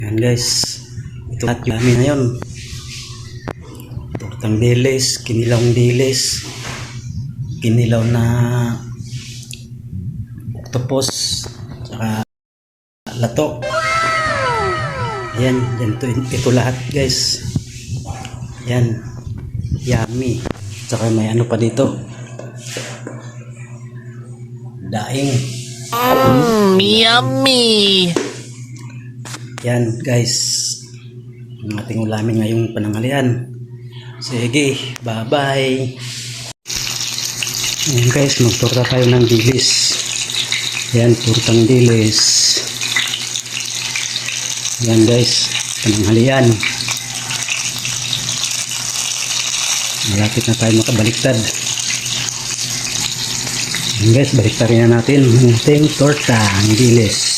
Yan guys, ito lahat yung namin ngayon. Tortang dilis, kinilaw na octopus, saka lato. Yan, ito lahat guys. Yan, yummy. Saka may ano pa dito, daing. Yummy! Yan guys, ang ating ulamin ngayong pananghalian. Sige, bye bye. Yan guys, magturta tayo ng dilis. Yan, turtang dilis. Yan guys, pananghalian. Malapit na tayo makabaliktad. Yan guys, baliktarin na natin ang ating torta ng dilis.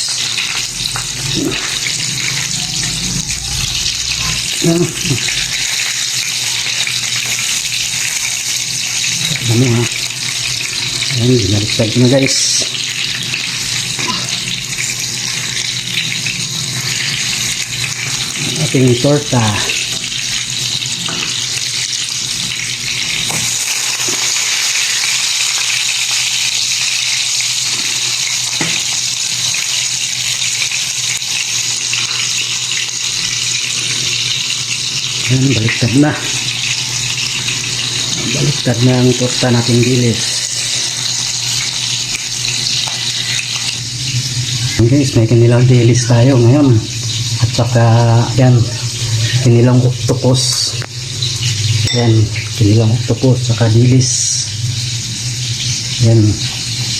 Ano ha? Ayan, binaliktad na guys. Ang ating torta. Ayan, baliktad na. Baliktad na ang torta nating dilis. Guys, may kinilang dilis tayo ngayon. At saka, yan, kinilang octopus. Yan, kinilang octopus, saka dilis. Yan,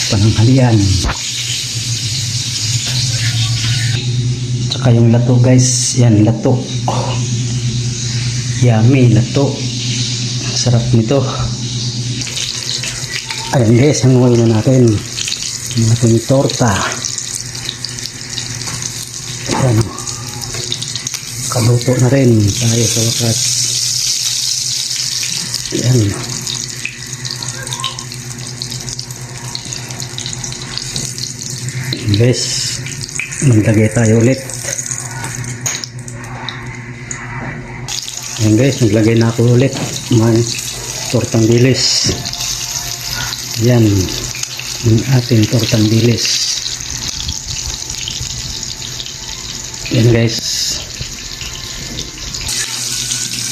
pananghalian. Saka yung lato guys, yan, lato. Yummy, lato. Sarap nito. Ayan guys, hanguin na natin ang ating torta. Ayan, kaluto na rin tayo sa wakas. Ayan, guys, maglagay tayo ulit. Ayan guys, naglagay na ako ulit ng tortang dilis. Yan, ang ating tortang dilis. Yan guys.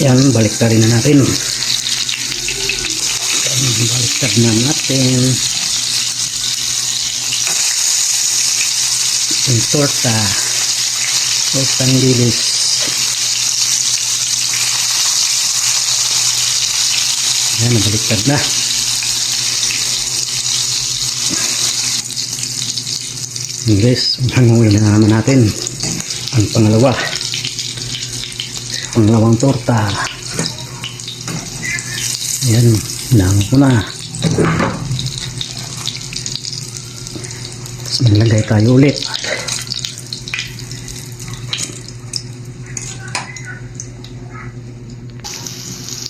Yan, baliktarin na natin. Yan, baliktad na natin yung tortang dilis. Yan, nabaliktad na. Guys, hanguin na naman natin ang pangalawang torta. Yan, hinango ko na. Tapos maglagay tayo ulit.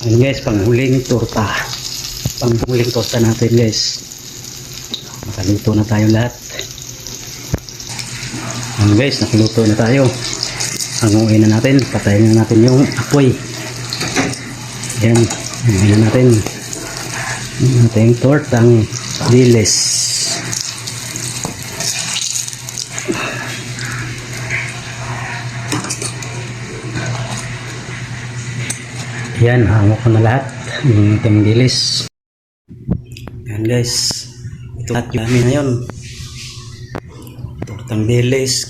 Ayan guys, panghuling torta natin guys. Nakaluto na tayo lahat. Ayan guys, nakaluto na tayo. Hanguin na natin, patayin na natin yung apoy. Ayan, hanguin na natin yung ating tortang dilis. Yan, hango ko na lahat ng ating dilis. Yan guys, ito lahat yung namin ngayon. Tortang dilis,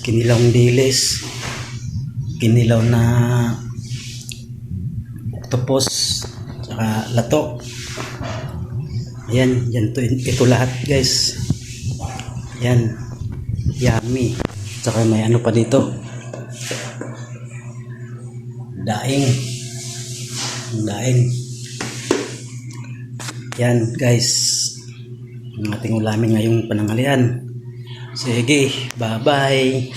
kinilaw na octopus, saka lato. Ayan, ito lahat guys. Yan, yummy. Saka may ano pa dito, daing. Yan guys, ang ating ulamin ngayong pananghalian. Sige, bye bye.